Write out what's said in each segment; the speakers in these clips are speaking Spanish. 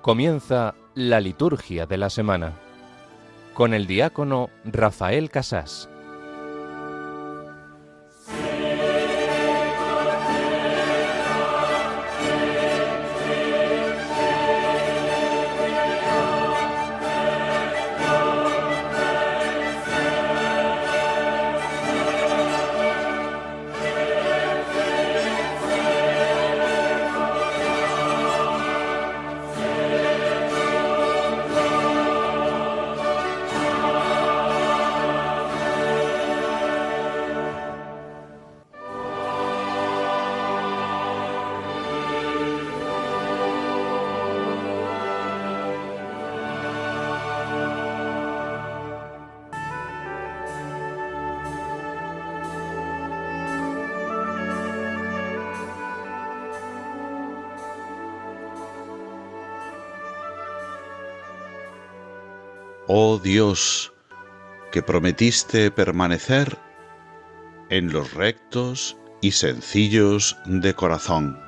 Comienza la liturgia de la semana con el diácono Rafael Casás. Oh Dios, que prometiste permanecer en los rectos y sencillos de corazón,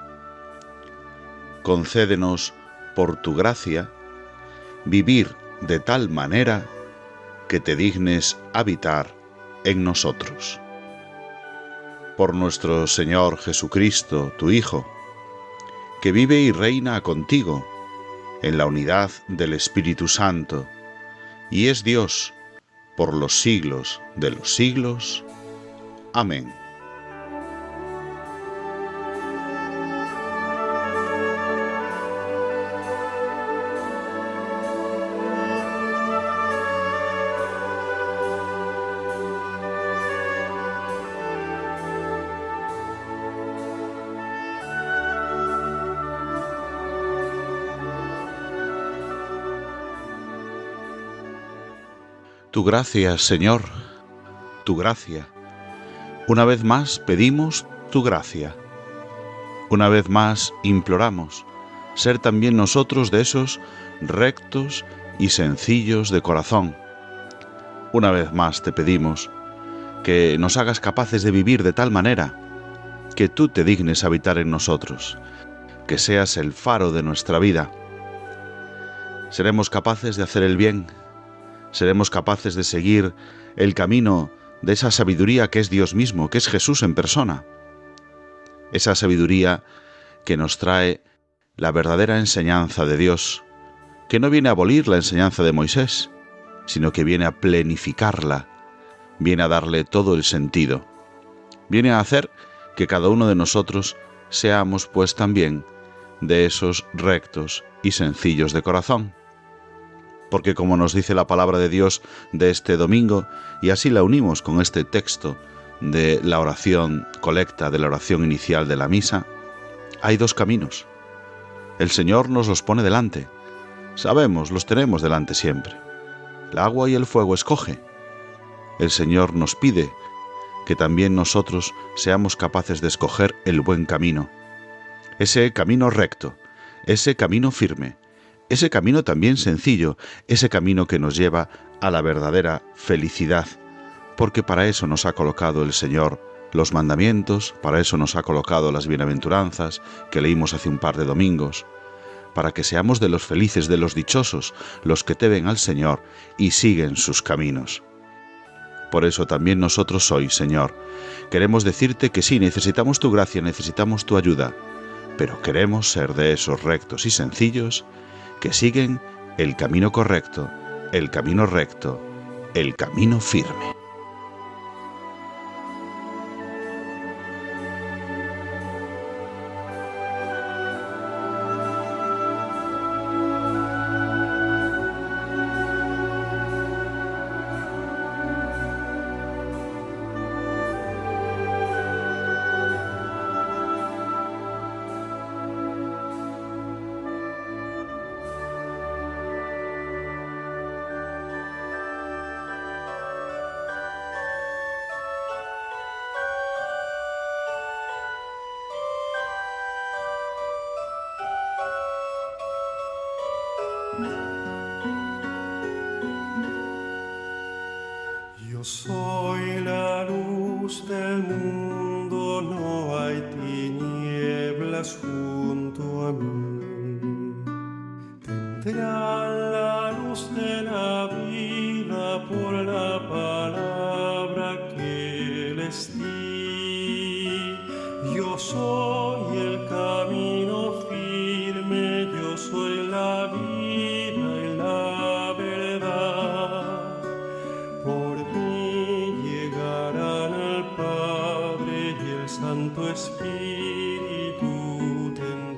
concédenos por tu gracia vivir de tal manera que te dignes habitar en nosotros. Por nuestro Señor Jesucristo, tu Hijo, que vive y reina contigo en la unidad del Espíritu Santo, y es Dios por los siglos de los siglos. Amén. Tu gracia, Señor, tu gracia. Una vez más pedimos tu gracia. Una vez más imploramos ser también nosotros de esos rectos y sencillos de corazón. Una vez más te pedimos que nos hagas capaces de vivir de tal manera que tú te dignes habitar en nosotros, que seas el faro de nuestra vida. Seremos capaces de hacer el bien. Seremos capaces de seguir el camino de esa sabiduría que es Dios mismo, que es Jesús en persona. Esa sabiduría que nos trae la verdadera enseñanza de Dios, que no viene a abolir la enseñanza de Moisés, sino que viene a plenificarla, viene a darle todo el sentido. Viene a hacer que cada uno de nosotros seamos pues también de esos rectos y sencillos de corazón. Porque como nos dice la palabra de Dios de este domingo, y así la unimos con este texto de la oración colecta, de la oración inicial de la misa, hay dos caminos. El Señor nos los pone delante. Sabemos, los tenemos delante siempre. El agua y el fuego escoge. El Señor nos pide que también nosotros seamos capaces de escoger el buen camino. Ese camino recto, ese camino firme, ese camino también sencillo, ese camino que nos lleva a la verdadera felicidad, porque para eso nos ha colocado el Señor los mandamientos, para eso nos ha colocado las bienaventuranzas que leímos hace un par de domingos, para que seamos de los felices, de los dichosos, los que temen al Señor y siguen sus caminos. Por eso también nosotros hoy, Señor, queremos decirte que sí, necesitamos tu gracia, necesitamos tu ayuda, pero queremos ser de esos rectos y sencillos que siguen el camino correcto, el camino recto, el camino firme. Yo soy la luz del mundo, no hay tinieblas junto a mí. por la palabra que les di. Yo soy el camino firme, yo soy la vida y la verdad. Por mí llegarán al Padre y el Santo Espíritu tendrán.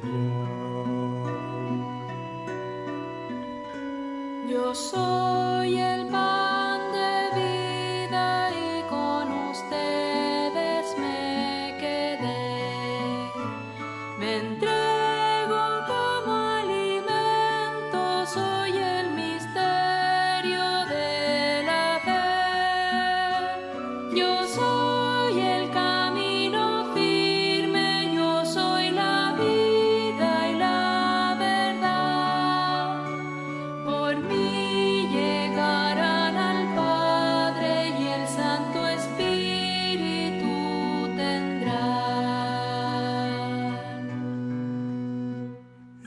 Yo soy el pan de vida y con ustedes me quedé. Me entrego como alimento, soy el misterio de la fe. Yo soy el camino firme, yo soy la vida y la verdad. Por mí llegarán al Padre y el Santo Espíritu tendrán.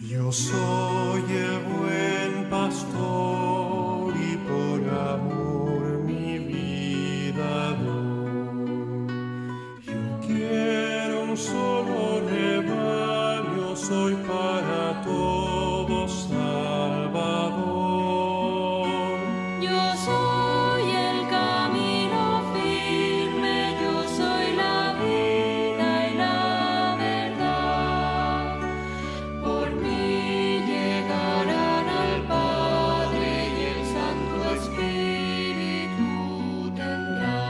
Yo soy el buen pastor y por amor mi vida doy. Yo quiero un solo rebaño, soy para todos Salvador. Yo soy el camino firme, yo soy la vida y la verdad. Por mí llegarán al Padre y el Santo Espíritu tendrán.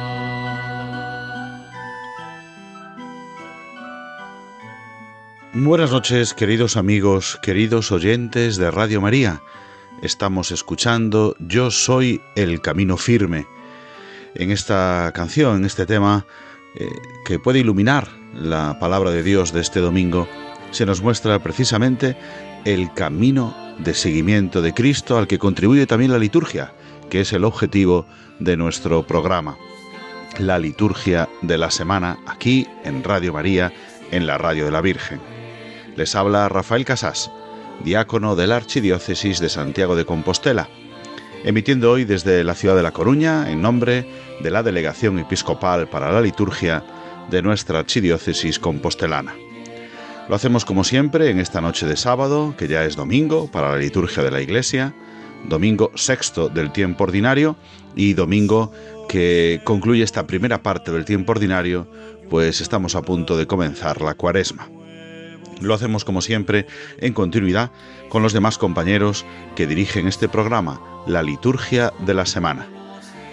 Buenas noches, queridos amigos, queridos oyentes de Radio María. Estamos escuchando Yo soy el camino firme. En esta canción, en este tema, que puede iluminar la palabra de Dios de este domingo, se nos muestra precisamente el camino de seguimiento de Cristo al que contribuye también la liturgia, que es el objetivo de nuestro programa. La liturgia de la semana, aquí en Radio María, en la Radio de la Virgen. Les habla Rafael Casás, diácono de la Archidiócesis de Santiago de Compostela, emitiendo hoy desde la ciudad de La Coruña en nombre de la Delegación Episcopal para la Liturgia de nuestra Archidiócesis compostelana. Lo hacemos como siempre en esta noche de sábado, que ya es domingo para la liturgia de la Iglesia, domingo sexto del tiempo ordinario y domingo que concluye esta primera parte del tiempo ordinario, pues estamos a punto de comenzar la Cuaresma. Lo hacemos como siempre en continuidad con los demás compañeros que dirigen este programa, la liturgia de la semana.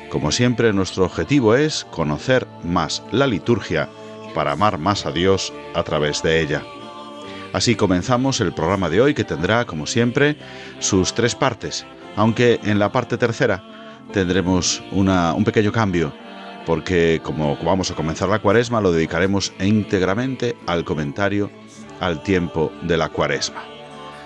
Como siempre, nuestro objetivo es conocer más la liturgia para amar más a Dios a través de ella. Así comenzamos el programa de hoy, que tendrá, como siempre, sus 3 partes, aunque en la parte tercera tendremos un pequeño cambio, porque como vamos a comenzar la Cuaresma, lo dedicaremos íntegramente al comentario al tiempo de la Cuaresma.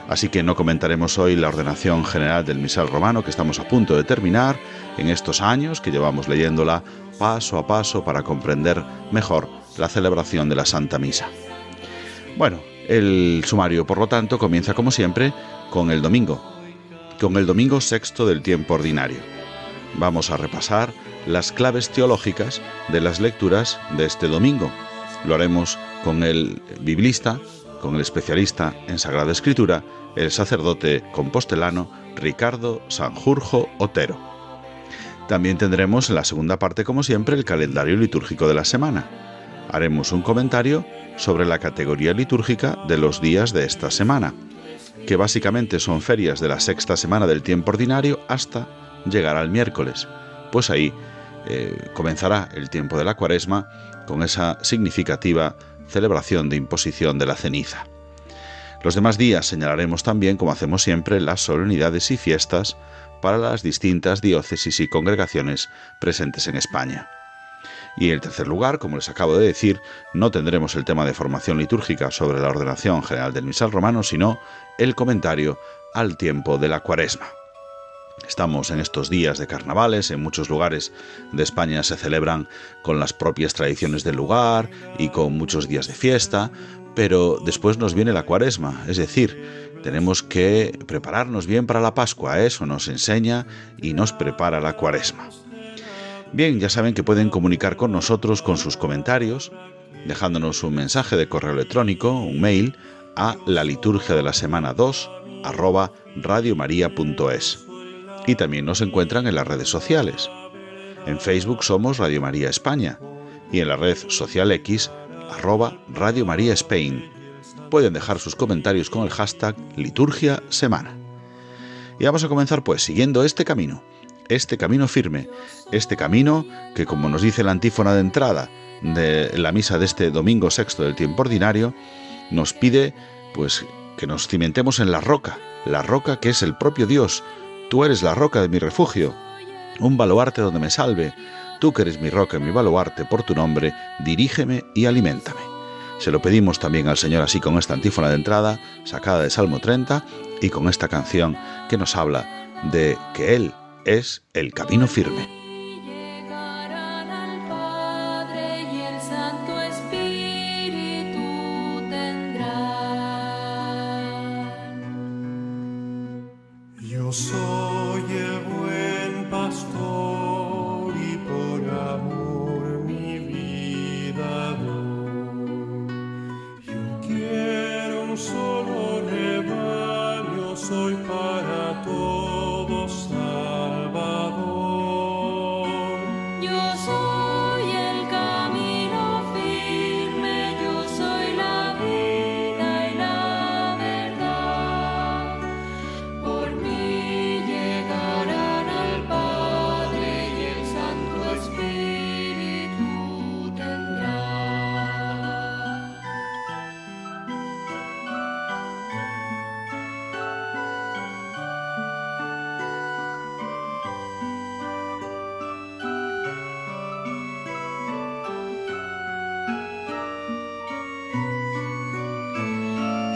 Así que no comentaremos hoy la ordenación general del misal romano, que estamos a punto de terminar en estos años que llevamos leyéndola paso a paso para comprender mejor la celebración de la Santa Misa. Bueno, el sumario, por lo tanto, comienza como siempre con el domingo sexto del tiempo ordinario. Vamos a repasar las claves teológicas de las lecturas de este domingo. Lo haremos con el biblista, con el especialista en Sagrada Escritura, el sacerdote compostelano Ricardo Sanjurjo Otero. También tendremos en la segunda parte, como siempre, el calendario litúrgico de la semana. Haremos un comentario sobre la categoría litúrgica de los días de esta semana, que básicamente son ferias de la sexta semana del tiempo ordinario hasta llegar al miércoles. Pues ahí comenzará el tiempo de la Cuaresma con esa significativa celebración de imposición de la ceniza. Los demás días señalaremos también, como hacemos siempre, las solemnidades y fiestas para las distintas diócesis y congregaciones presentes en España. Y en tercer lugar, como les acabo de decir, no tendremos el tema de formación litúrgica sobre la ordenación general del misal romano, sino el comentario al tiempo de la Cuaresma. Estamos en estos días de carnavales, en muchos lugares de España se celebran con las propias tradiciones del lugar y con muchos días de fiesta, pero después nos viene la Cuaresma, es decir, tenemos que prepararnos bien para la Pascua. Eso nos enseña y nos prepara la Cuaresma. Bien, ya saben que pueden comunicar con nosotros con sus comentarios, dejándonos un mensaje de correo electrónico, un mail, a la liturgia de la semana 2 @radiomaria.es. Y también nos encuentran en las redes sociales. En Facebook somos Radio María España y en la red social X @Radio María Spain. Pueden dejar sus comentarios con el hashtag Liturgia Semana. Y vamos a comenzar pues siguiendo este camino firme, este camino que, como nos dice la antífona de entrada de la misa de este domingo sexto del tiempo ordinario, nos pide pues que nos cimentemos en la roca que es el propio Dios. Tú eres la roca de mi refugio, un baluarte donde me salve. Tú que eres mi roca y mi baluarte, por tu nombre, dirígeme y aliméntame. Se lo pedimos también al Señor así con esta antífona de entrada, sacada de Salmo 30, y con esta canción que nos habla de que Él es el camino firme. Llegarán al Padre y el Santo Espíritu tendrán. Yo soy el buen pastor y por amor mi vida doy. Yo quiero un solo rebaño, soy para todos Salvador. Yo soy el camino firme, yo soy la vida y la verdad. Por mí llegarán al Padre y el Santo Espíritu tendrán.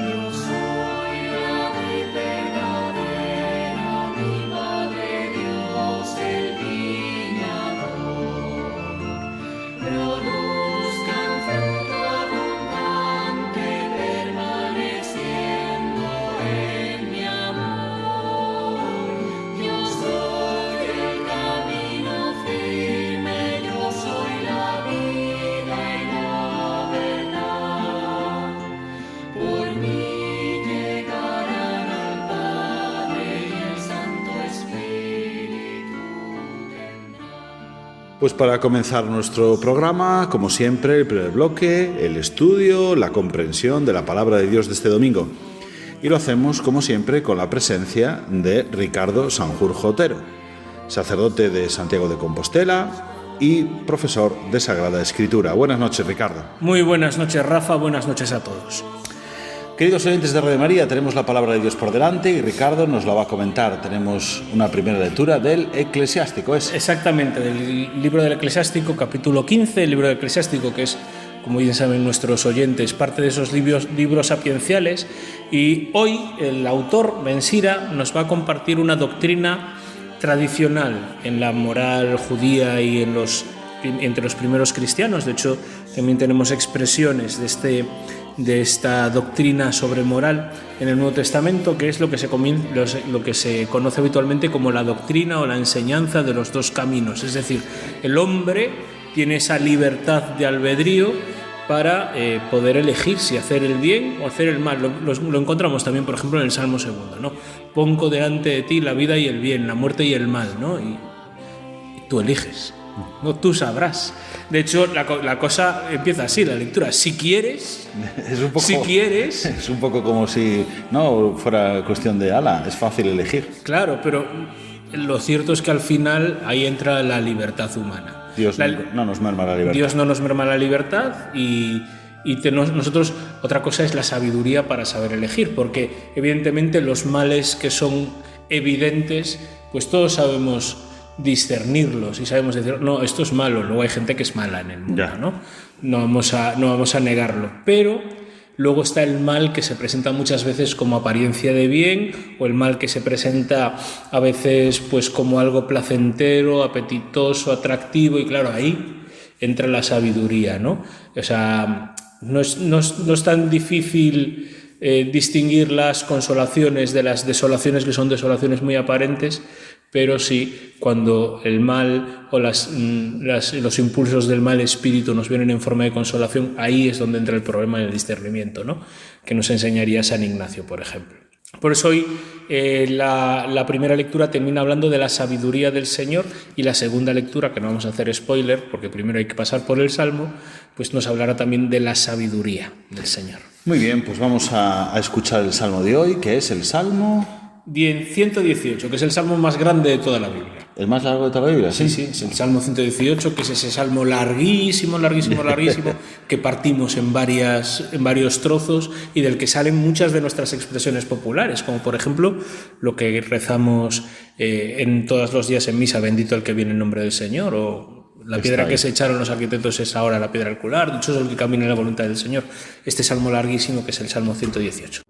Yo soy la vid verdadera, mi Padre Dios el viñador. Produzcan fruto abundante, permaneciendo en mi amor. Yo soy el camino firme, yo soy la vida y la verdad. Por mí llegarán al Padre y el Santo Espíritu tendrán. Pues para comenzar nuestro programa, como siempre, el primer bloque, el estudio, la comprensión de la palabra de Dios de este domingo. Y lo hacemos, como siempre, con la presencia de Ricardo Sanjurjo Otero, sacerdote de Santiago de Compostela y profesor de Sagrada Escritura. Buenas noches, Ricardo. Muy buenas noches, Rafa, buenas noches a todos. Queridos oyentes de Radio María, tenemos la palabra de Dios por delante y Ricardo nos la va a comentar. Tenemos una primera lectura del Eclesiástico. Exactamente, del libro del Eclesiástico, capítulo 15, el libro del Eclesiástico, que es, como bien saben nuestros oyentes, parte de esos libros sapienciales. Y hoy el autor, Ben Sira, nos va a compartir una doctrina tradicional en la moral judía y entre los primeros cristianos. De hecho, también tenemos expresiones de esta doctrina sobre moral en el Nuevo Testamento, que es lo que se conoce habitualmente como la doctrina o la enseñanza de los dos caminos. Es decir, el hombre tiene esa libertad de albedrío para poder elegir si hacer el bien o hacer el mal. Lo encontramos también, por ejemplo, en el Salmo 2, ¿no? Pongo delante de ti la vida y el bien, la muerte y el mal, ¿no? Y tú eliges, ¿no? Tú sabrás. De hecho, la cosa empieza así, la lectura. Si quieres, Es un poco como si no fuera cuestión de ala, es fácil elegir. Claro, pero lo cierto es que al final ahí entra la libertad humana. Dios no nos merma la libertad. Dios no nos merma la libertad y nosotros, otra cosa es la sabiduría para saber elegir, porque evidentemente los males que son evidentes, pues todos sabemos discernirlos y sabemos decir, no, esto es malo. Luego hay gente que es mala en el mundo, Ya. ¿no? No vamos a negarlo, pero luego está el mal que se presenta muchas veces como apariencia de bien, o el mal que se presenta a veces pues como algo placentero, apetitoso, atractivo, y claro, ahí entra la sabiduría, ¿no? O sea, no es tan difícil distinguir las consolaciones de las desolaciones, que son desolaciones muy aparentes, pero sí cuando el mal o los impulsos del mal espíritu nos vienen en forma de consolación, ahí es donde entra el problema del discernimiento, ¿no? Que nos enseñaría San Ignacio, por ejemplo. Por eso hoy la primera lectura termina hablando de la sabiduría del Señor, y la segunda lectura, que no vamos a hacer spoiler porque primero hay que pasar por el Salmo, pues nos hablará también de la sabiduría del Señor. Muy bien, pues vamos a escuchar el Salmo de hoy, que es el Salmo 118, que es el salmo más grande de toda la Biblia. ¿El más largo de toda la Biblia? Sí, es el Salmo 118, que es ese salmo larguísimo, que partimos en varios trozos y del que salen muchas de nuestras expresiones populares, como por ejemplo lo que rezamos en todos los días en misa, bendito el que viene en nombre del Señor, o la piedra que se echaron los arquitectos es ahora la piedra angular, dichoso es el que camina en la voluntad del Señor. Este salmo larguísimo que es el Salmo 118.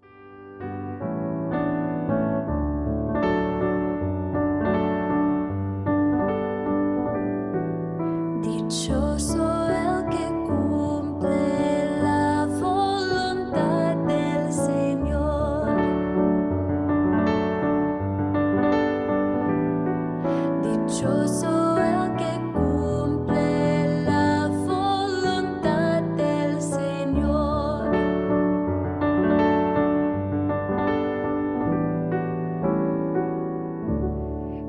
Dichoso el que cumple la voluntad del Señor. Dichoso el que cumple la voluntad del Señor.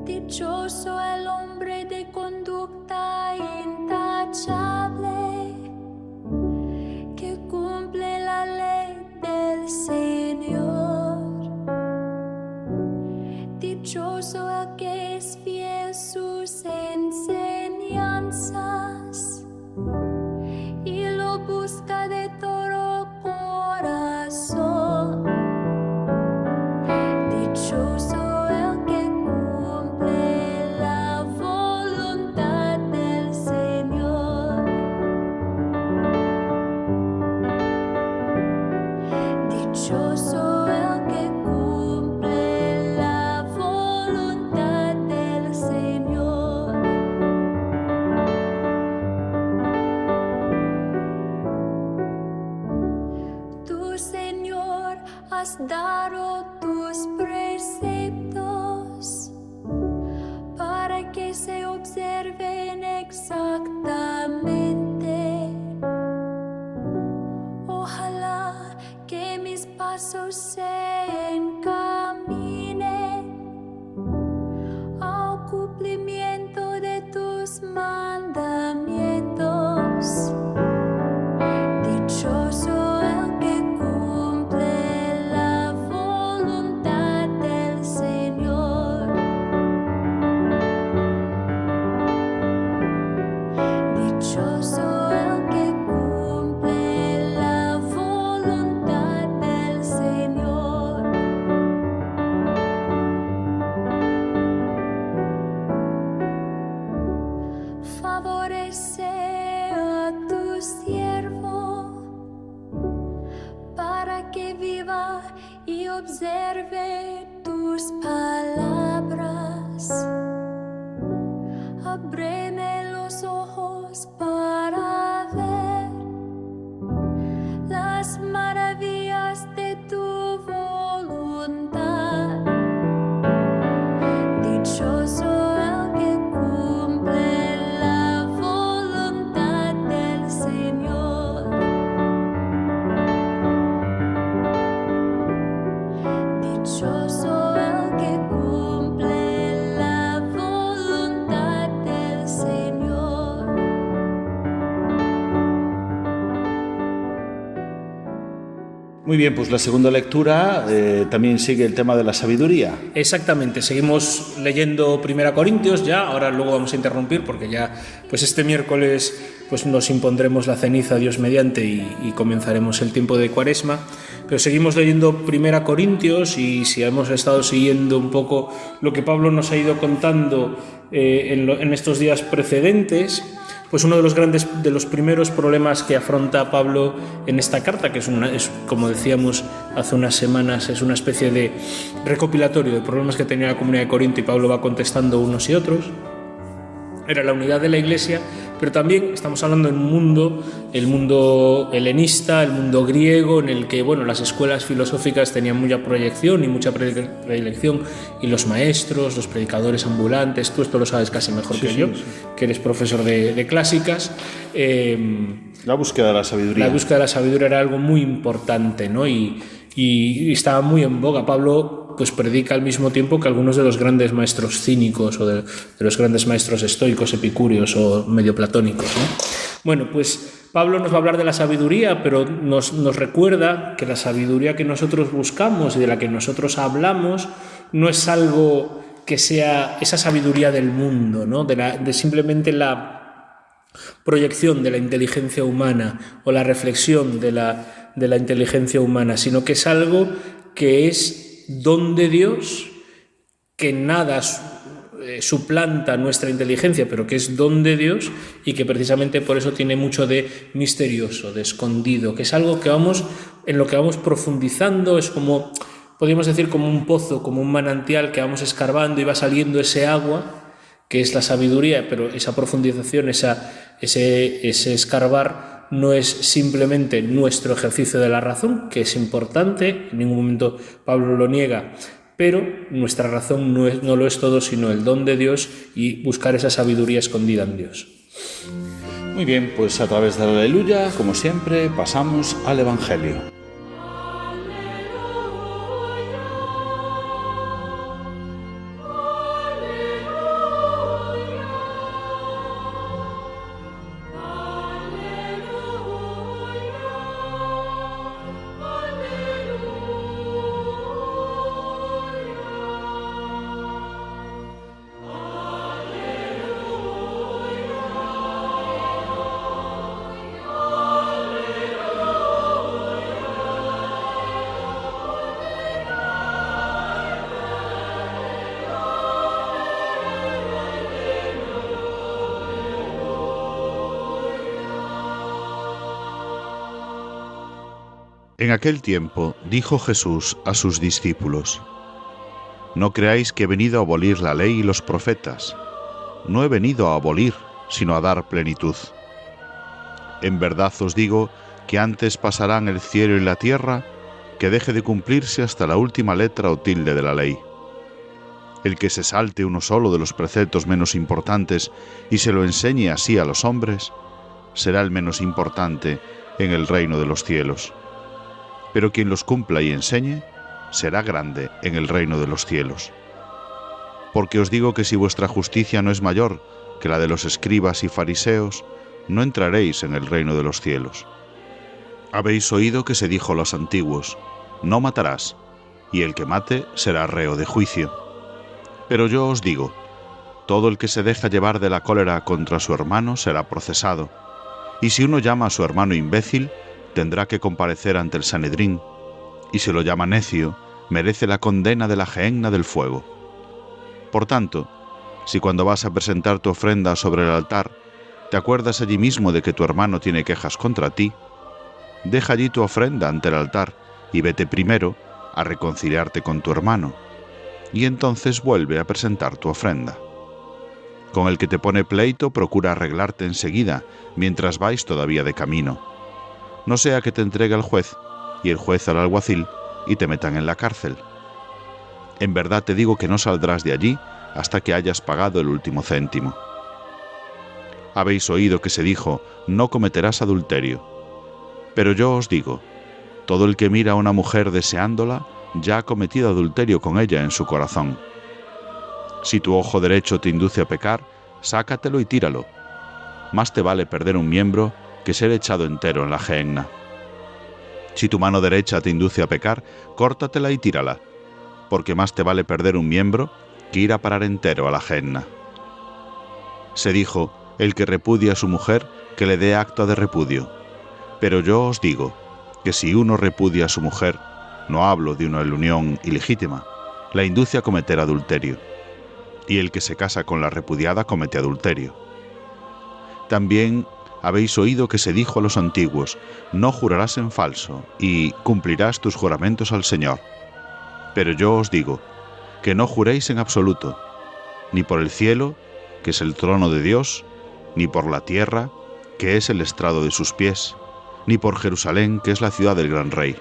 Dichoso el hombre de conducta intachable, que cumple la ley del Señor. Dichoso el que es fiel sus enseñanzas y lo busca de todo corazón. Dichoso el que cumple la voluntad del Señor. Dichoso el que cumple la voluntad del Señor. Tú, Señor, has dado tus preceptos para que se observen exactamente. Ojalá que mis pasos se encaminen al cumplimiento de tus mandamientos. Dichoso el que cumple la voluntad del Señor. Dichoso el que cumple la voluntad del Señor. Favorece a tu siervo para que viva y observe tus palabras. Ábreme los ojos para ver las maravillas de tu voluntad. Dichoso el que cumple la voluntad del Señor. Dichoso el que cumple la voluntad del Señor. Muy bien, pues la segunda lectura también sigue el tema de la sabiduría. Exactamente, seguimos leyendo 1 Corintios ya, ahora luego vamos a interrumpir porque ya pues este miércoles pues nos impondremos la ceniza, Dios mediante, y comenzaremos el tiempo de Cuaresma, pero seguimos leyendo 1 Corintios, y si hemos estado siguiendo un poco lo que Pablo nos ha ido contando en estos días precedentes, pues uno de los primeros problemas que afronta Pablo en esta carta, que es como decíamos hace unas semanas, es una especie de recopilatorio de problemas que tenía la comunidad de Corinto, y Pablo va contestando unos y otros, era la unidad de la Iglesia, pero también estamos hablando de el mundo helenista, el mundo griego, en el que las escuelas filosóficas tenían mucha proyección y mucha predilección, y los maestros, los predicadores ambulantes, tú esto lo sabes casi mejor que yo, que eres profesor de clásicas. La búsqueda de la sabiduría. La búsqueda de la sabiduría era algo muy importante, ¿no? Y estaba muy en boga. Pablo pues predica al mismo tiempo que algunos de los grandes maestros cínicos o de los grandes maestros estoicos, epicúreos o medio platónicos, ¿no? Bueno, pues Pablo nos va a hablar de la sabiduría, pero nos recuerda que la sabiduría que nosotros buscamos y de la que nosotros hablamos no es algo que sea esa sabiduría del mundo, ¿no? De simplemente la proyección de la inteligencia humana o la reflexión de la inteligencia humana, sino que es algo que es don de Dios, que nada suplanta nuestra inteligencia, pero que es don de Dios y que precisamente por eso tiene mucho de misterioso, de escondido, que es algo en lo que vamos profundizando. Es como, podríamos decir, como un pozo, como un manantial que vamos escarbando y va saliendo ese agua, que es la sabiduría, pero esa profundización, ese escarbar, no es simplemente nuestro ejercicio de la razón, que es importante, en ningún momento Pablo lo niega, pero nuestra razón no lo es todo, sino el don de Dios y buscar esa sabiduría escondida en Dios. Muy bien, pues a través de la Aleluya, como siempre, pasamos al Evangelio. En aquel tiempo dijo Jesús a sus discípulos: No creáis que he venido a abolir la ley y los profetas. No he venido a abolir, sino a dar plenitud. En verdad os digo que antes pasarán el cielo y la tierra que deje de cumplirse hasta la última letra o tilde de la ley. El que se salte uno solo de los preceptos menos importantes y se lo enseñe así a los hombres, será el menos importante en el reino de los cielos. Pero quien los cumpla y enseñe, será grande en el reino de los cielos. Porque os digo que si vuestra justicia no es mayor que la de los escribas y fariseos, no entraréis en el reino de los cielos. Habéis oído que se dijo a los antiguos: no matarás, y el que mate será reo de juicio. Pero yo os digo, todo el que se deja llevar de la cólera contra su hermano será procesado, y si uno llama a su hermano imbécil, tendrá que comparecer ante el Sanedrín, y si lo llama necio, merece la condena de la gehenna del fuego. Por tanto, si cuando vas a presentar tu ofrenda sobre el altar, te acuerdas allí mismo de que tu hermano tiene quejas contra ti, deja allí tu ofrenda ante el altar y vete primero a reconciliarte con tu hermano, y entonces vuelve a presentar tu ofrenda. Con el que te pone pleito, procura arreglarte enseguida, mientras vais todavía de camino. No sea que te entregue al juez, y el juez al alguacil, y te metan en la cárcel. En verdad te digo que no saldrás de allí hasta que hayas pagado el último céntimo. Habéis oído que se dijo: no cometerás adulterio. Pero yo os digo, todo el que mira a una mujer deseándola, ya ha cometido adulterio con ella en su corazón. Si tu ojo derecho te induce a pecar, sácatelo y tíralo. Más te vale perder un miembro que ser echado entero en la gehenna. Si tu mano derecha te induce a pecar, córtatela y tírala, porque más te vale perder un miembro que ir a parar entero a la gehenna. Se dijo: el que repudia a su mujer, que le dé acta de repudio. Pero yo os digo que si uno repudia a su mujer, no hablo de una unión ilegítima, la induce a cometer adulterio, y el que se casa con la repudiada comete adulterio. También habéis oído que se dijo a los antiguos: no jurarás en falso, y cumplirás tus juramentos al Señor. Pero yo os digo, que no juréis en absoluto, ni por el cielo, que es el trono de Dios, ni por la tierra, que es el estrado de sus pies, ni por Jerusalén, que es la ciudad del gran rey.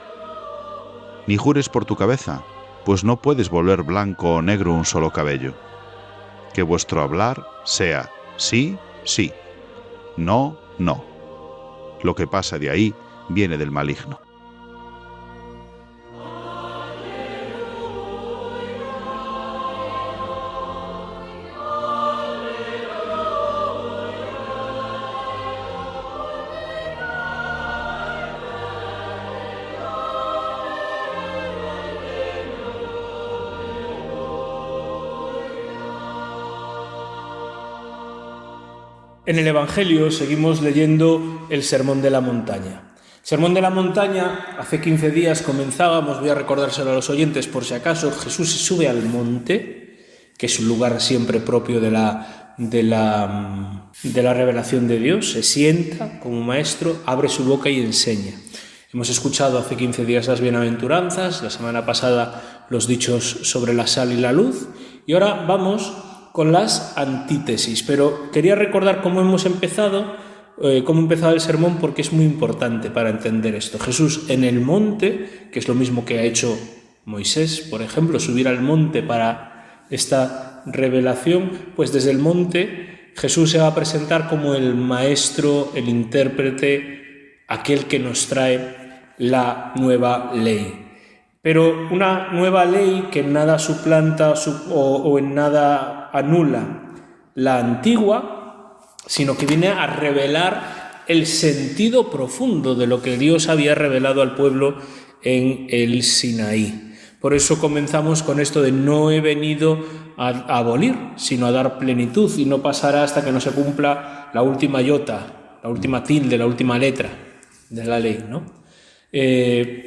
Ni jures por tu cabeza, pues no puedes volver blanco o negro un solo cabello. Que vuestro hablar sea sí, sí, no, no. Lo que pasa de ahí viene del maligno. En el Evangelio seguimos leyendo el Sermón de la Montaña. Sermón de la Montaña, hace 15 días comenzábamos, voy a recordárselo a los oyentes por si acaso, Jesús se sube al monte, que es un lugar siempre propio de la revelación de Dios, se sienta como maestro, abre su boca y enseña. Hemos escuchado hace 15 días las bienaventuranzas, la semana pasada los dichos sobre la sal y la luz, y ahora vamos con las antítesis, pero quería recordar cómo hemos empezado el sermón porque es muy importante para entender esto. Jesús en el monte, que es lo mismo que ha hecho Moisés, por ejemplo, subir al monte para esta revelación, pues desde el monte Jesús se va a presentar como el maestro, el intérprete, aquel que nos trae la nueva ley. Pero una nueva ley que en nada suplanta o en nada anula la antigua, sino que viene a revelar el sentido profundo de lo que Dios había revelado al pueblo en el Sinaí. Por eso comenzamos con esto de no he venido a abolir, sino a dar plenitud, y no pasará hasta que no se cumpla la última iota, la última tilde, la última letra de la ley, ¿no?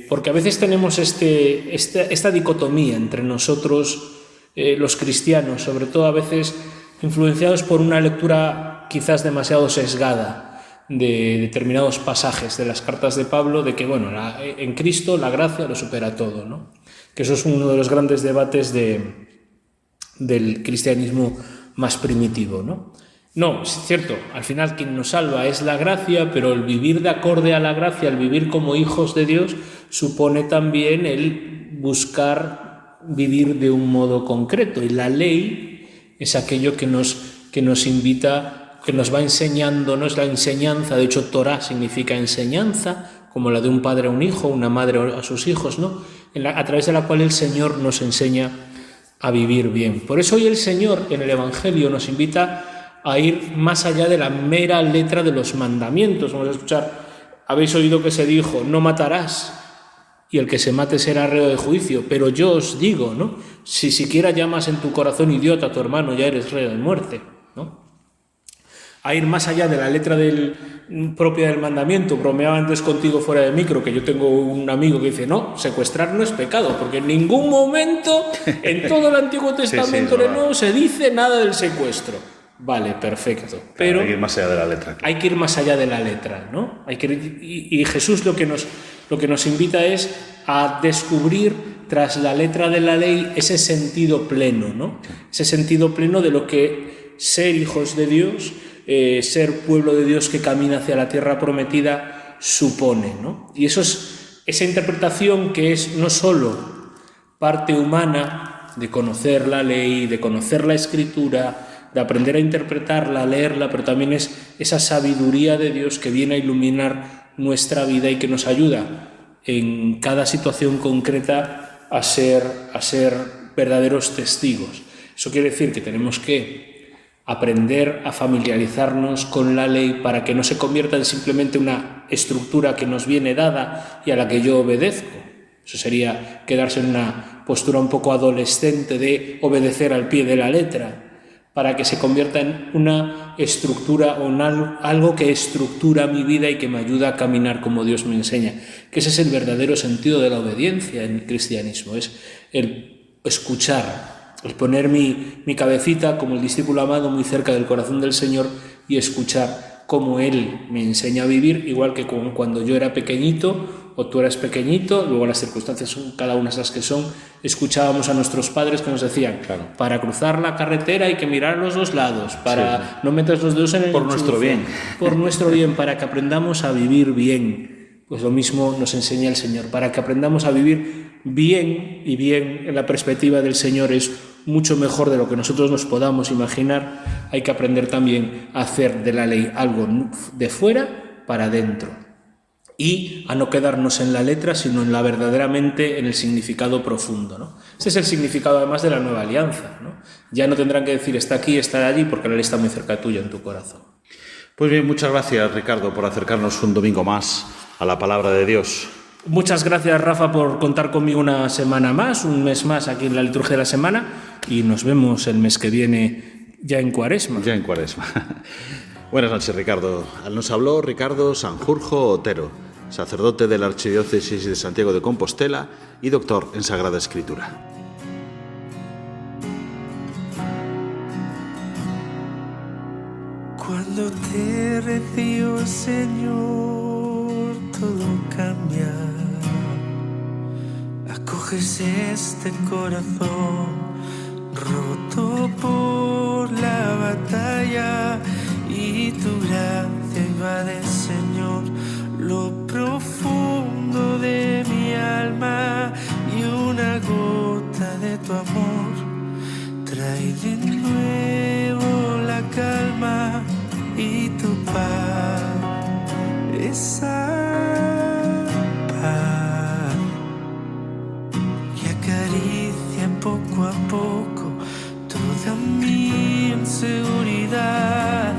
Porque a veces tenemos esta dicotomía entre nosotros, los cristianos, sobre todo a veces influenciados por una lectura quizás demasiado sesgada de determinados pasajes de las cartas de Pablo, de que bueno, en Cristo la gracia lo supera todo, ¿no? Que eso es uno de los grandes debates del cristianismo más primitivo, ¿no? No, es cierto, al final quien nos salva es la gracia, pero el vivir de acorde a la gracia, el vivir como hijos de Dios, supone también el buscar vivir de un modo concreto. Y la ley es aquello que nos invita, que nos va enseñando, no es la enseñanza, de hecho Torah significa enseñanza, como la de un padre a un hijo, una madre a sus hijos, ¿no? A través de la cual el Señor nos enseña a vivir bien. Por eso hoy el Señor en el Evangelio nos invita a ir más allá de la mera letra de los mandamientos. Vamos a escuchar, habéis oído que se dijo, no matarás, y el que se mate será reo de juicio, pero yo os digo, ¿no? Si siquiera llamas en tu corazón idiota a tu hermano, ya eres reo de muerte, ¿no? A ir más allá de la letra propia del mandamiento. Bromeaba antes contigo fuera de micro, que yo tengo un amigo que dice, no, secuestrar no es pecado, porque en ningún momento en todo el Antiguo Testamento del Nuevo se dice nada del secuestro. Vale, perfecto. Pero hay que ir más allá de la letra. Hay que ir más allá de la letra, ¿no? Y Jesús lo que nos invita es a descubrir tras la letra de la ley ese sentido pleno, ¿no? Ese sentido pleno de lo que ser hijos de Dios, ser pueblo de Dios que camina hacia la tierra prometida supone, ¿no? Y eso es esa interpretación que es no solo parte humana de conocer la ley, de conocer la Escritura, de aprender a interpretarla, a leerla, pero también es esa sabiduría de Dios que viene a iluminar nuestra vida y que nos ayuda en cada situación concreta a ser verdaderos testigos. Eso quiere decir que tenemos que aprender a familiarizarnos con la ley para que no se convierta en simplemente una estructura que nos viene dada y a la que yo obedezco. Eso sería quedarse en una postura un poco adolescente de obedecer al pie de la letra, para que se convierta en una estructura o en algo que estructura mi vida y que me ayuda a caminar como Dios me enseña. Que ese es el verdadero sentido de la obediencia en el cristianismo, es el escuchar, el poner mi cabecita como el discípulo amado muy cerca del corazón del Señor y escuchar cómo Él me enseña a vivir, igual que cuando yo era pequeñito o tú eras pequeñito, luego las circunstancias son cada una las que son, escuchábamos a nuestros padres que nos decían, para cruzar la carretera hay que mirar los dos lados, para no meter los dedos en el Por nuestro bien. Por nuestro bien, para que aprendamos a vivir bien. Pues lo mismo nos enseña el Señor, para que aprendamos a vivir bien, y bien en la perspectiva del Señor es mucho mejor de lo que nosotros nos podamos imaginar. Hay que aprender también a hacer de la ley algo de fuera para dentro y a no quedarnos en la letra, sino en la verdaderamente en el significado profundo, ¿no? Ese es el significado además de la nueva alianza, ¿no? Ya no tendrán que decir está aquí, está allí, porque la ley está muy cerca tuya, en tu corazón. Pues bien, muchas gracias, Ricardo, por acercarnos un domingo más a la palabra de Dios. Muchas gracias, Rafa, por contar conmigo una semana más, un mes más aquí en la liturgia de la semana, y nos vemos el mes que viene ya en Cuaresma. Ya en Cuaresma. Buenas noches, Ricardo. Nos habló Ricardo Sanjurjo Otero, sacerdote de la Archidiócesis de Santiago de Compostela y doctor en Sagrada Escritura. Cuando te recibo, Señor, todo cambia. Acoges este corazón roto por la batalla y tu gracia invade, Señor, lo profundo de mi alma y una gota de tu amor trae de nuevo la calma y tu paz, esa paz que acaricia poco a poco toda mi inseguridad.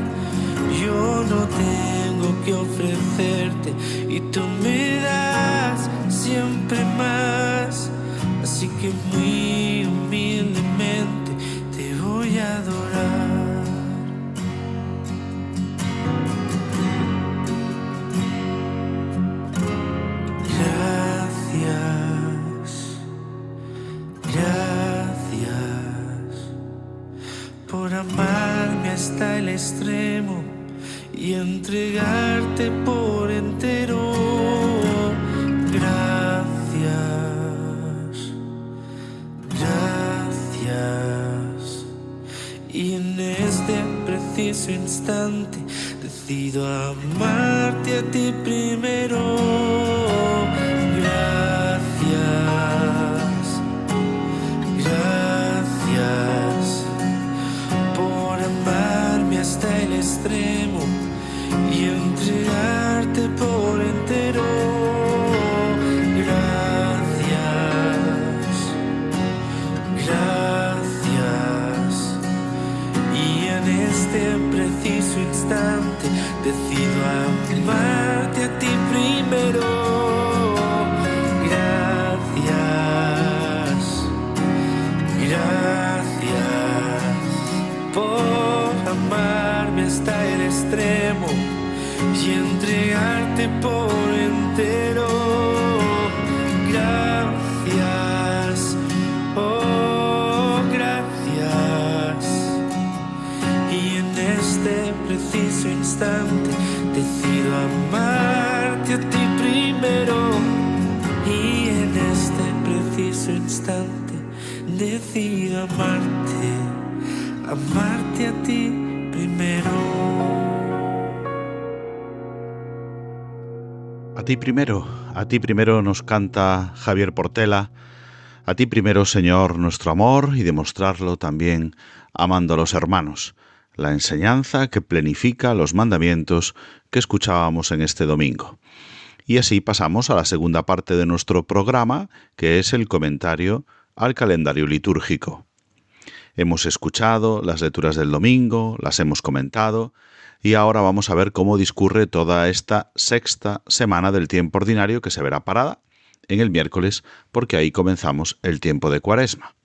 Yo no tengo que ofrecerte y tú me das siempre más, así que muy humildemente te voy a adorar. Gracias por amarme hasta el extremo y entregarte por entero. Gracias. Y en este preciso instante decido amarte a ti primero. Gracias por amarme hasta el extremo y entregarte por entero. Gracias. Y en este preciso instante decido amarte a ti primero. Gracias por amarme hasta el extremo y entregarte por entero. Gracias, oh gracias. Y en este preciso instante decido amarte a ti primero. Y en este preciso instante decido amarte a ti primero. A ti primero nos canta Javier Portela. A ti primero, Señor, nuestro amor y demostrarlo también amando a los hermanos. La enseñanza que plenifica los mandamientos que escuchábamos en este domingo. Y así pasamos a la segunda parte de nuestro programa, que es el comentario al calendario litúrgico. Hemos escuchado las lecturas del domingo, las hemos comentado, y ahora vamos a ver cómo discurre toda esta sexta semana del tiempo ordinario, que se verá parada en el miércoles, porque ahí comenzamos el tiempo de Cuaresma.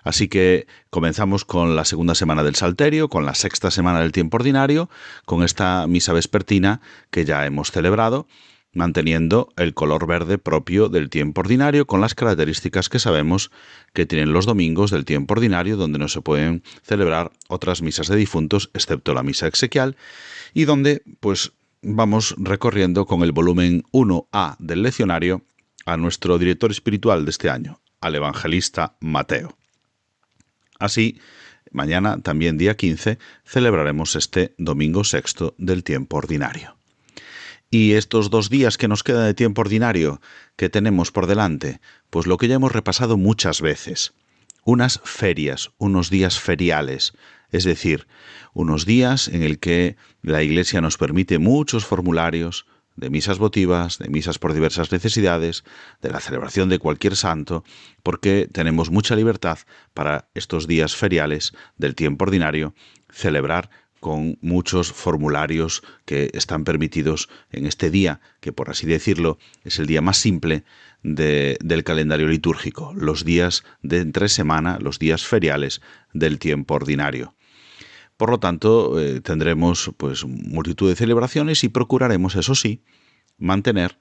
Así que comenzamos con la segunda semana del Salterio, con la sexta semana del tiempo ordinario, con esta misa vespertina que ya hemos celebrado, manteniendo el color verde propio del tiempo ordinario, con las características que sabemos que tienen los domingos del tiempo ordinario, donde no se pueden celebrar otras misas de difuntos, excepto la misa exequial, y donde, pues, vamos recorriendo con el volumen 1A del leccionario a nuestro director espiritual de este año, al evangelista Mateo. Así, mañana, también día 15, celebraremos este domingo sexto del tiempo ordinario. Y estos 2 días que nos queda de tiempo ordinario que tenemos por delante, pues lo que ya hemos repasado muchas veces, unas ferias, unos días feriales, es decir, unos días en el que la Iglesia nos permite muchos formularios de misas votivas, de misas por diversas necesidades, de la celebración de cualquier santo, porque tenemos mucha libertad para estos días feriales del tiempo ordinario celebrar con muchos formularios que están permitidos en este día, que por así decirlo es el día más simple del calendario litúrgico, los días de entre semana, los días feriales del tiempo ordinario. Por lo tanto, tendremos pues multitud de celebraciones y procuraremos, eso sí, mantener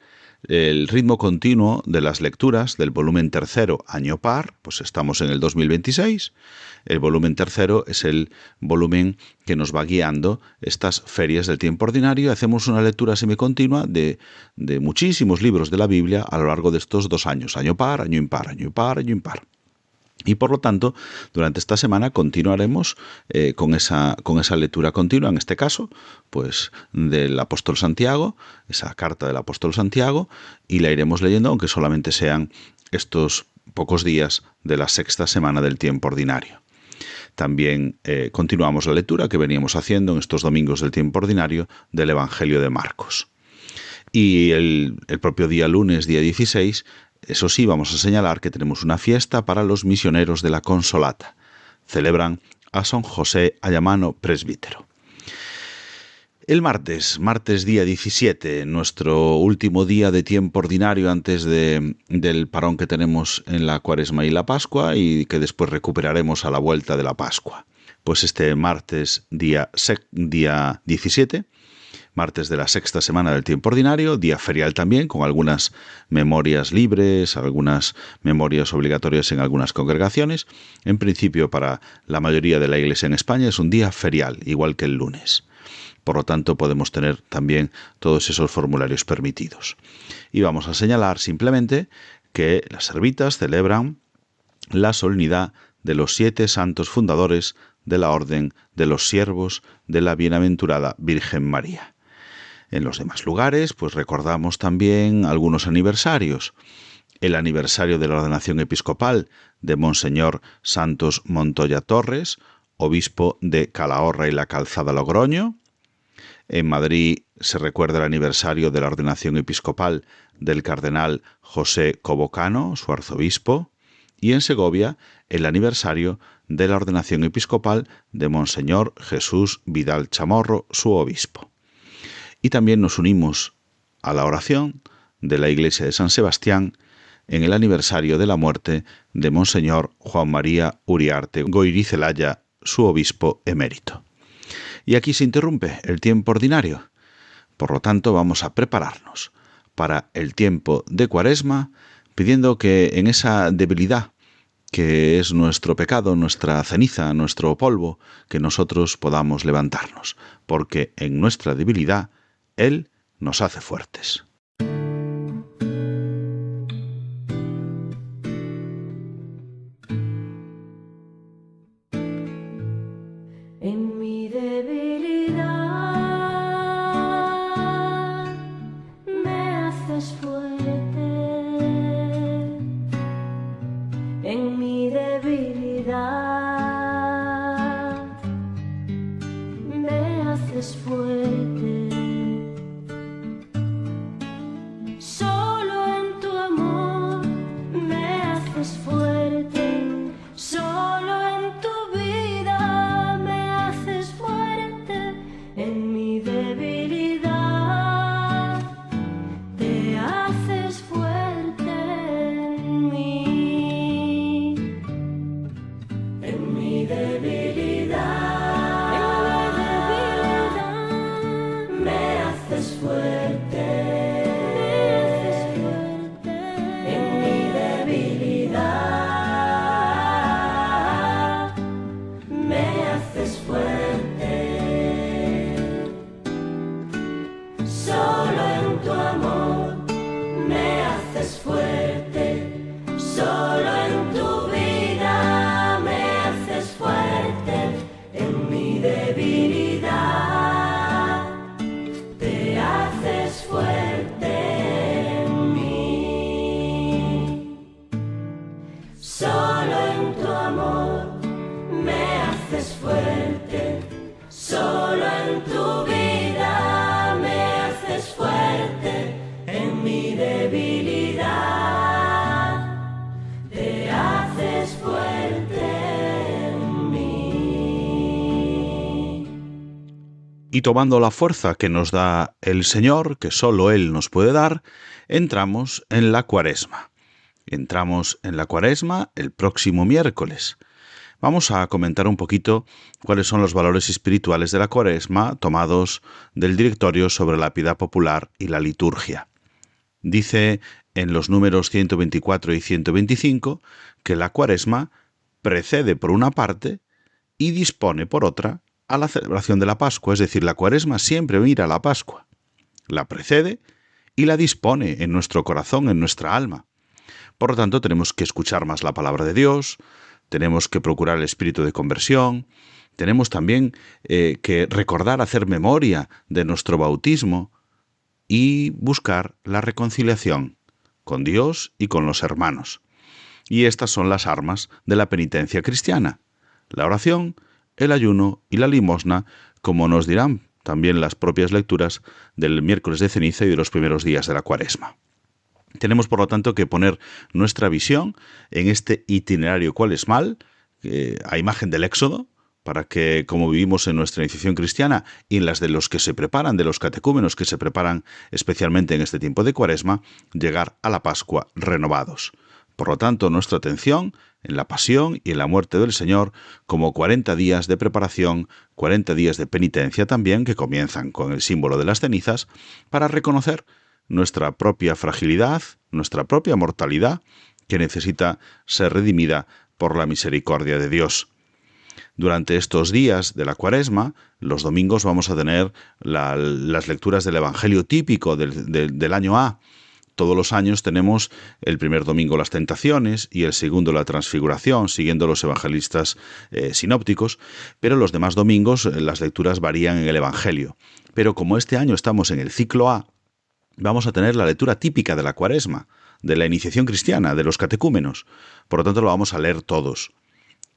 el ritmo continuo de las lecturas del volumen tercero año par, pues estamos en el 2026, el volumen tercero es el volumen que nos va guiando estas ferias del tiempo ordinario. Hacemos una lectura semicontinua de muchísimos libros de la Biblia a lo largo de estos 2 años, año par, año impar, año impar, año impar. Y por lo tanto, durante esta semana continuaremos con esa lectura continua, en este caso, pues del apóstol Santiago, esa carta del apóstol Santiago, y la iremos leyendo, aunque solamente sean estos pocos días de la sexta semana del tiempo ordinario. También continuamos la lectura que veníamos haciendo en estos domingos del tiempo ordinario del Evangelio de Marcos. Y el propio día lunes, día 16, eso sí, vamos a señalar que tenemos una fiesta para los misioneros de la Consolata. Celebran a San José Ayamano, presbítero. El martes día 17, nuestro último día de tiempo ordinario antes del parón que tenemos en la Cuaresma y la Pascua y que después recuperaremos a la vuelta de la Pascua. Pues este martes día 17, martes de la sexta semana del tiempo ordinario, día ferial también, con algunas memorias libres, algunas memorias obligatorias en algunas congregaciones. En principio, para la mayoría de la Iglesia en España es un día ferial, igual que el lunes. Por lo tanto, podemos tener también todos esos formularios permitidos. Y vamos a señalar simplemente que las servitas celebran la solemnidad de los 7 santos fundadores de la Orden de los Siervos de la Bienaventurada Virgen María. En los demás lugares, pues recordamos también algunos aniversarios. El aniversario de la ordenación episcopal de Monseñor Santos Montoya Torres, obispo de Calahorra y la Calzada Logroño. En Madrid se recuerda el aniversario de la ordenación episcopal del cardenal José Cobocano, su arzobispo. Y en Segovia, el aniversario de la ordenación episcopal de Monseñor Jesús Vidal Chamorro, su obispo. Y también nos unimos a la oración de la Iglesia de San Sebastián en el aniversario de la muerte de Monseñor Juan María Uriarte Goirizelaya, su obispo emérito. Y aquí se interrumpe el tiempo ordinario. Por lo tanto, vamos a prepararnos para el tiempo de Cuaresma, pidiendo que en esa debilidad que es nuestro pecado, nuestra ceniza, nuestro polvo, que nosotros podamos levantarnos, porque en nuestra debilidad Él nos hace fuertes. En mi debilidad me haces fuerte. En mi debilidad me haces fuerte. Solo en tu amor me haces fuerte. Solo en tu vida me haces fuerte. En mi debilidad te haces fuerte en mí. En mi debilidad me haces fuerte. En mi debilidad me haces fuerte. Y tomando la fuerza que nos da el Señor, que solo Él nos puede dar, entramos en la Cuaresma. Entramos en la Cuaresma el próximo miércoles. Vamos a comentar un poquito cuáles son los valores espirituales de la Cuaresma tomados del Directorio sobre la Piedad Popular y la Liturgia. Dice en los números 124 y 125 que la Cuaresma precede por una parte y dispone por otra a la celebración de la Pascua, es decir, la Cuaresma siempre mira a la Pascua. La precede y la dispone en nuestro corazón, en nuestra alma. Por lo tanto, tenemos que escuchar más la palabra de Dios, tenemos que procurar el espíritu de conversión, tenemos también que recordar, hacer memoria de nuestro bautismo y buscar la reconciliación con Dios y con los hermanos. Y estas son las armas de la penitencia cristiana: la oración, el ayuno y la limosna, como nos dirán también las propias lecturas del miércoles de ceniza y de los primeros días de la Cuaresma. Tenemos, por lo tanto, que poner nuestra visión en este itinerario cuaresmal, a imagen del Éxodo, para que, como vivimos en nuestra iniciación cristiana y en las de los que se preparan, de los catecúmenos que se preparan especialmente en este tiempo de Cuaresma, llegar a la Pascua renovados. Por lo tanto, nuestra atención en la pasión y en la muerte del Señor como 40 días de preparación, 40 días de penitencia también, que comienzan con el símbolo de las cenizas, para reconocer nuestra propia fragilidad, nuestra propia mortalidad, que necesita ser redimida por la misericordia de Dios. Durante estos días de la Cuaresma, los domingos vamos a tener las lecturas del Evangelio típico del año A. Todos los años tenemos el primer domingo las tentaciones y el segundo la transfiguración, siguiendo los evangelistas sinópticos, pero los demás domingos las lecturas varían en el Evangelio. Pero como este año estamos en el ciclo A, vamos a tener la lectura típica de la Cuaresma, de la iniciación cristiana, de los catecúmenos. Por lo tanto, lo vamos a leer todos.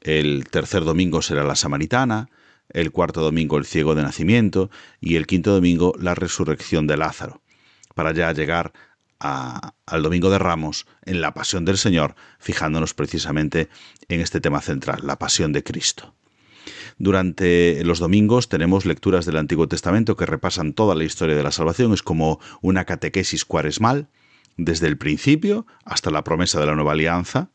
El tercer domingo será la samaritana, el cuarto domingo el ciego de nacimiento y el quinto domingo la resurrección de Lázaro, para ya llegar al Domingo de Ramos en la Pasión del Señor, fijándonos precisamente en este tema central, la Pasión de Cristo. Durante los domingos tenemos lecturas del Antiguo Testamento que repasan toda la historia de la salvación. Es como una catequesis cuaresmal, desde el principio hasta la promesa de la nueva alianza.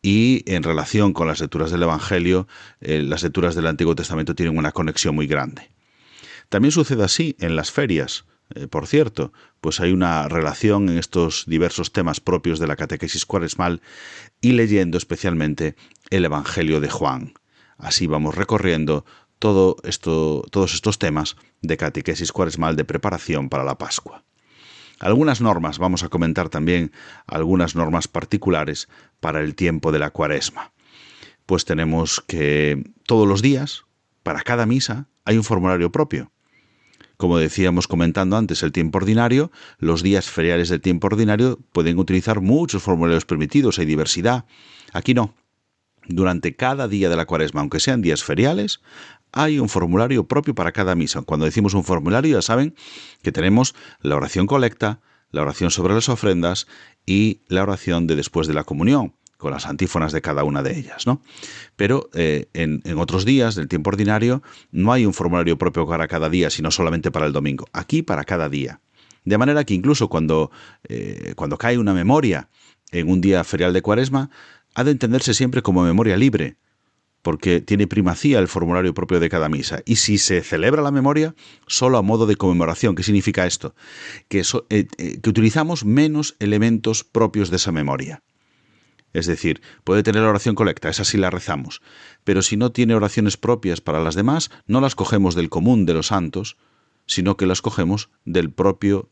Y en relación con las lecturas del Evangelio, las lecturas del Antiguo Testamento tienen una conexión muy grande. También sucede así en las ferias. Por cierto, pues hay una relación en estos diversos temas propios de la catequesis cuaresmal y leyendo especialmente el Evangelio de Juan. Así vamos recorriendo todos estos temas de catequesis cuaresmal de preparación para la Pascua. Algunas normas, vamos a comentar también algunas normas particulares para el tiempo de la Cuaresma. Pues tenemos que todos los días, para cada misa, hay un formulario propio. Como decíamos comentando antes, el tiempo ordinario, los días feriales del tiempo ordinario pueden utilizar muchos formularios permitidos, hay diversidad. Aquí no. Durante cada día de la Cuaresma, aunque sean días feriales, hay un formulario propio para cada misa. Cuando decimos un formulario, ya saben que tenemos la oración colecta, la oración sobre las ofrendas y la oración de después de la comunión, con las antífonas de cada una de ellas, ¿no? Pero en otros días del tiempo ordinario no hay un formulario propio para cada día, sino solamente para el domingo. Aquí para cada día. De manera que incluso cuando cae una memoria en un día ferial de Cuaresma, ha de entenderse siempre como memoria libre, porque tiene primacía el formulario propio de cada misa. Y si se celebra la memoria, solo a modo de conmemoración. ¿Qué significa esto? Que utilizamos menos elementos propios de esa memoria. Es decir, puede tener la oración colecta, esa sí la rezamos, pero si no tiene oraciones propias para las demás, no las cogemos del común de los santos, sino que las cogemos del propio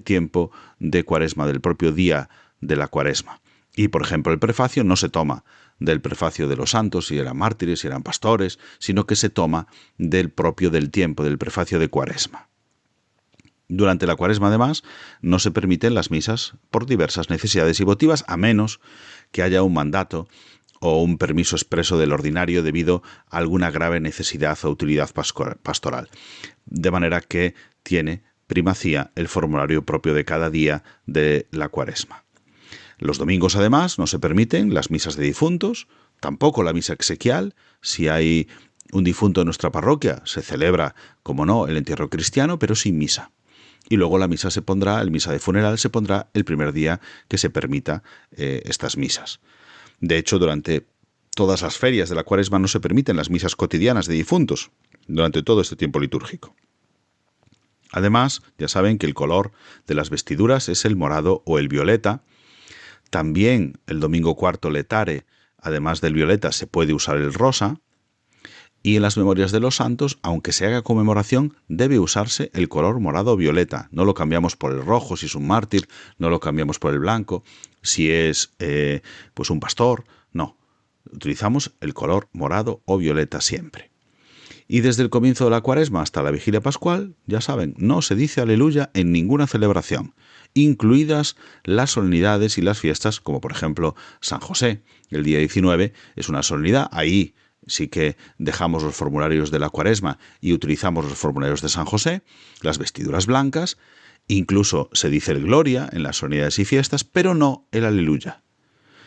tiempo de Cuaresma, del propio día de la Cuaresma. Y, por ejemplo, el prefacio no se toma del prefacio de los santos, si eran mártires, si eran pastores, sino que se toma del propio del tiempo, del prefacio de Cuaresma. Durante la Cuaresma, además, no se permiten las misas por diversas necesidades y votivas, a menos que haya un mandato o un permiso expreso del ordinario debido a alguna grave necesidad o utilidad pastoral. De manera que tiene primacía el formulario propio de cada día de la Cuaresma. Los domingos, además, no se permiten las misas de difuntos, tampoco la misa exequial, si hay un difunto en nuestra parroquia, se celebra, como no, el entierro cristiano, pero sin misa. Y luego la misa misa de funeral se pondrá el primer día que se permita estas misas. De hecho, durante todas las ferias de la Cuaresma no se permiten las misas cotidianas de difuntos, durante todo este tiempo litúrgico. Además, ya saben que el color de las vestiduras es el morado o el violeta. También el domingo cuarto letare, además del violeta, se puede usar el rosa. Y en las memorias de los santos, aunque se haga conmemoración, debe usarse el color morado o violeta. No lo cambiamos por el rojo si es un mártir, no lo cambiamos por el blanco si es pues un pastor. No, utilizamos el color morado o violeta siempre. Y desde el comienzo de la Cuaresma hasta la Vigilia Pascual, ya saben, no se dice aleluya en ninguna celebración, incluidas las solemnidades y las fiestas, como por ejemplo San José. El día 19 es una solemnidad, ahí sí que dejamos los formularios de la Cuaresma y utilizamos los formularios de San José, las vestiduras blancas, incluso se dice el Gloria en las solemnidades y fiestas, pero no el aleluya.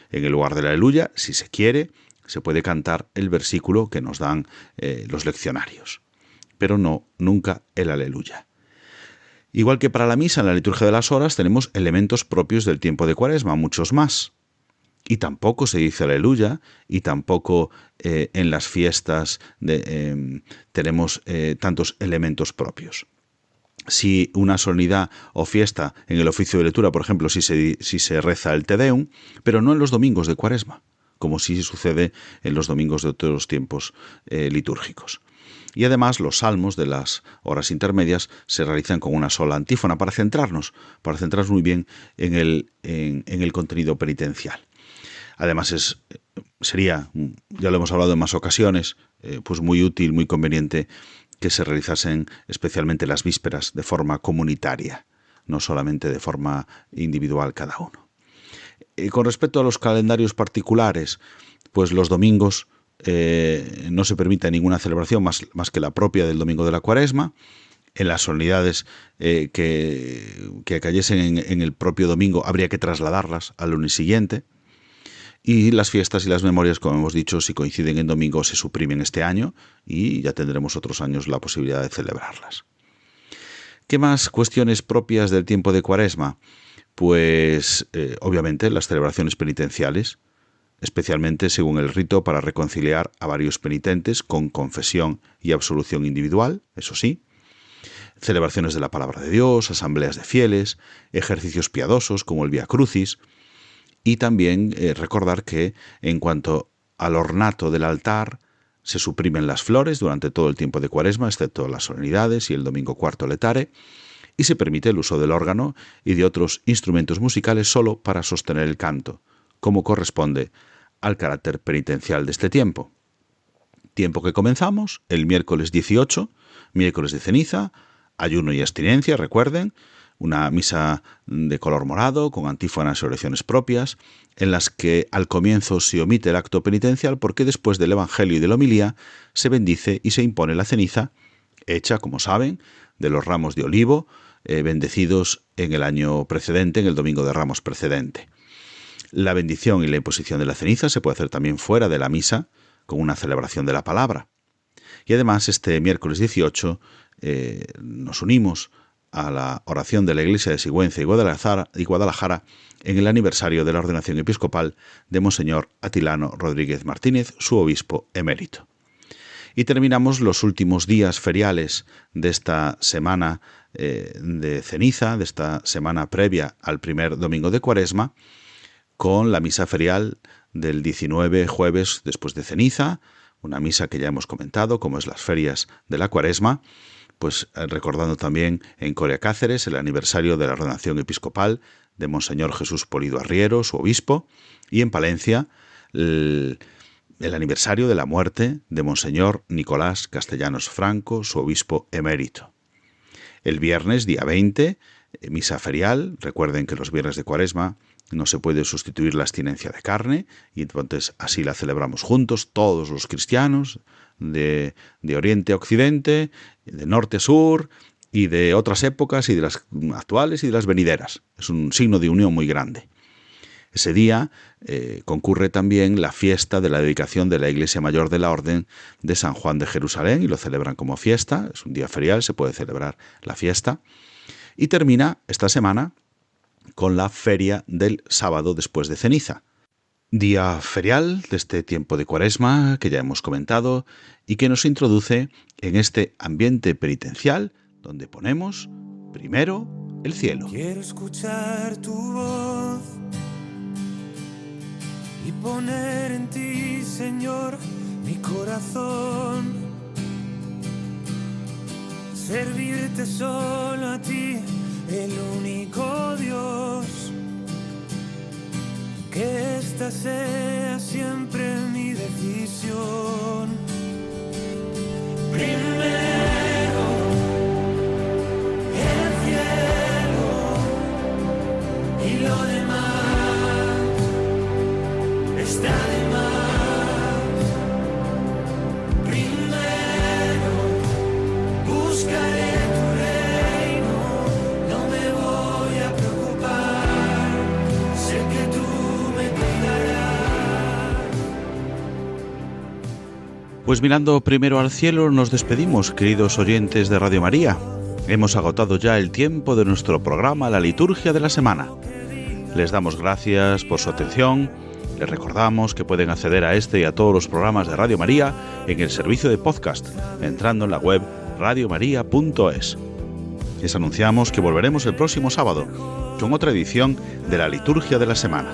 En el lugar del aleluya, si se quiere, se puede cantar el versículo que nos dan los leccionarios, pero no, nunca el aleluya. Igual que para la misa, en la liturgia de las horas, tenemos elementos propios del tiempo de Cuaresma, muchos más. Y tampoco se dice aleluya, y tampoco en las fiestas tenemos tantos elementos propios. Si una solemnidad o fiesta en el oficio de lectura, por ejemplo, si se reza el Te Deum, pero no en los domingos de Cuaresma, como sí sucede en los domingos de otros tiempos litúrgicos. Y además los salmos de las horas intermedias se realizan con una sola antífona para centrarnos muy bien en el contenido penitencial. Además sería, ya lo hemos hablado en más ocasiones, pues muy útil, muy conveniente que se realizasen especialmente las vísperas de forma comunitaria, no solamente de forma individual cada uno. Con respecto a los calendarios particulares, pues los domingos no se permite ninguna celebración más que la propia del domingo de la Cuaresma. En las solemnidades que cayesen en el propio domingo habría que trasladarlas al lunes siguiente. Y las fiestas y las memorias, como hemos dicho, si coinciden en domingo se suprimen este año y ya tendremos otros años la posibilidad de celebrarlas. ¿Qué más cuestiones propias del tiempo de Cuaresma? Pues obviamente las celebraciones penitenciales, especialmente según el rito para reconciliar a varios penitentes con confesión y absolución individual, eso sí, celebraciones de la palabra de Dios, asambleas de fieles, ejercicios piadosos como el Vía Crucis, y también recordar que en cuanto al ornato del altar se suprimen las flores durante todo el tiempo de Cuaresma, excepto las solemnidades y el domingo cuarto letare, y se permite el uso del órgano y de otros instrumentos musicales solo para sostener el canto, como corresponde al carácter penitencial de este tiempo. Tiempo que comenzamos el miércoles 18, miércoles de ceniza, ayuno y abstinencia, recuerden, una misa de color morado, con antífonas y oraciones propias, en las que al comienzo se omite el acto penitencial porque después del Evangelio y de la homilía se bendice y se impone la ceniza, hecha, como saben, de los ramos de olivo, bendecidos en el año precedente, en el domingo de Ramos precedente. La bendición y la imposición de la ceniza se puede hacer también fuera de la misa, con una celebración de la palabra. Y además, este miércoles 18 nos unimos a la oración de la Iglesia de Sigüenza y Guadalajara en el aniversario de la ordenación episcopal de Monseñor Atilano Rodríguez Martínez, su obispo emérito. Y terminamos los últimos días feriales de esta semana de ceniza, de esta semana previa al primer domingo de Cuaresma, con la misa ferial del 19 jueves después de ceniza, una misa que ya hemos comentado, como es las ferias de la Cuaresma, pues recordando también en Coria Cáceres el aniversario de la ordenación episcopal de Monseñor Jesús Polido Arriero, su obispo, y en Palencia el aniversario de la muerte de Monseñor Nicolás Castellanos Franco, su obispo emérito. El viernes, día 20, misa ferial. Recuerden que los viernes de Cuaresma no se puede sustituir la abstinencia de carne, y entonces así la celebramos juntos, todos los cristianos, de oriente a occidente, de norte a sur, y de otras épocas, y de las actuales y de las venideras. Es un signo de unión muy grande. Ese día concurre también la fiesta de la dedicación de la Iglesia Mayor de la Orden de San Juan de Jerusalén y lo celebran como fiesta. Es un día ferial, se puede celebrar la fiesta. Y termina esta semana con la feria del sábado después de ceniza. Día ferial de este tiempo de Cuaresma que ya hemos comentado y que nos introduce en este ambiente penitencial donde ponemos primero el cielo. Quiero escuchar tu voz y poner en ti, Señor, mi corazón. Servirte solo a ti, el único Dios. Que esta sea siempre mi decisión. Primero el cielo y lo demás está de más. Primero buscaré tu reino, no me voy a preocupar, sé que tú. Pues mirando primero al cielo nos despedimos, queridos oyentes de Radio María. Hemos agotado ya el tiempo de nuestro programa La Liturgia de la Semana. Les damos gracias por su atención. Les recordamos que pueden acceder a este y a todos los programas de Radio María en el servicio de podcast, entrando en la web radiomaria.es. Les anunciamos que volveremos el próximo sábado con otra edición de La Liturgia de la Semana.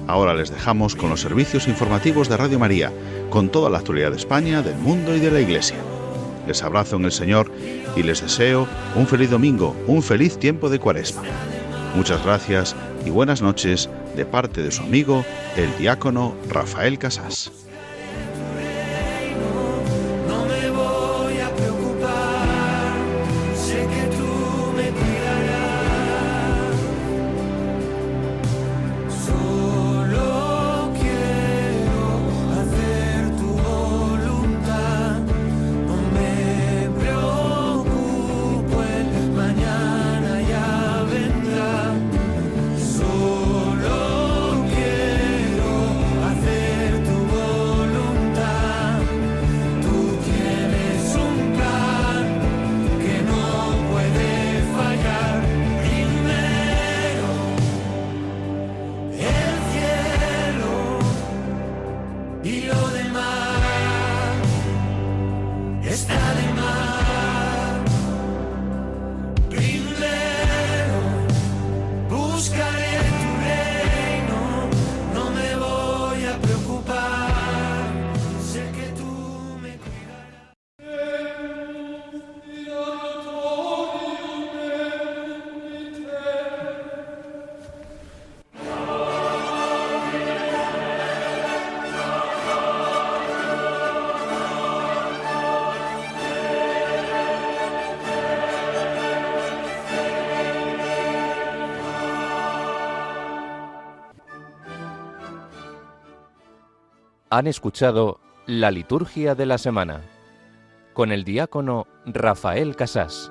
Ahora les dejamos con los servicios informativos de Radio María, con toda la actualidad de España, del mundo y de la Iglesia. Les abrazo en el Señor y les deseo un feliz domingo, un feliz tiempo de Cuaresma. Muchas gracias y buenas noches de parte de su amigo, el diácono Rafael Casas. No me voy a preocupar, sé que tú me cuidarás. Solo quiero hacer tu voluntad, no me preocupo, el mañana ya vendrá. Solo quiero hacer tu voluntad. Tú tienes un plan que no puede fallar. Primero el cielo y lo demás está de más. Primero buscaré tu reino, no me voy a preocupar, sé que tú me cuidarás. Han escuchado La Liturgia de la Semana con el diácono Rafael Casas.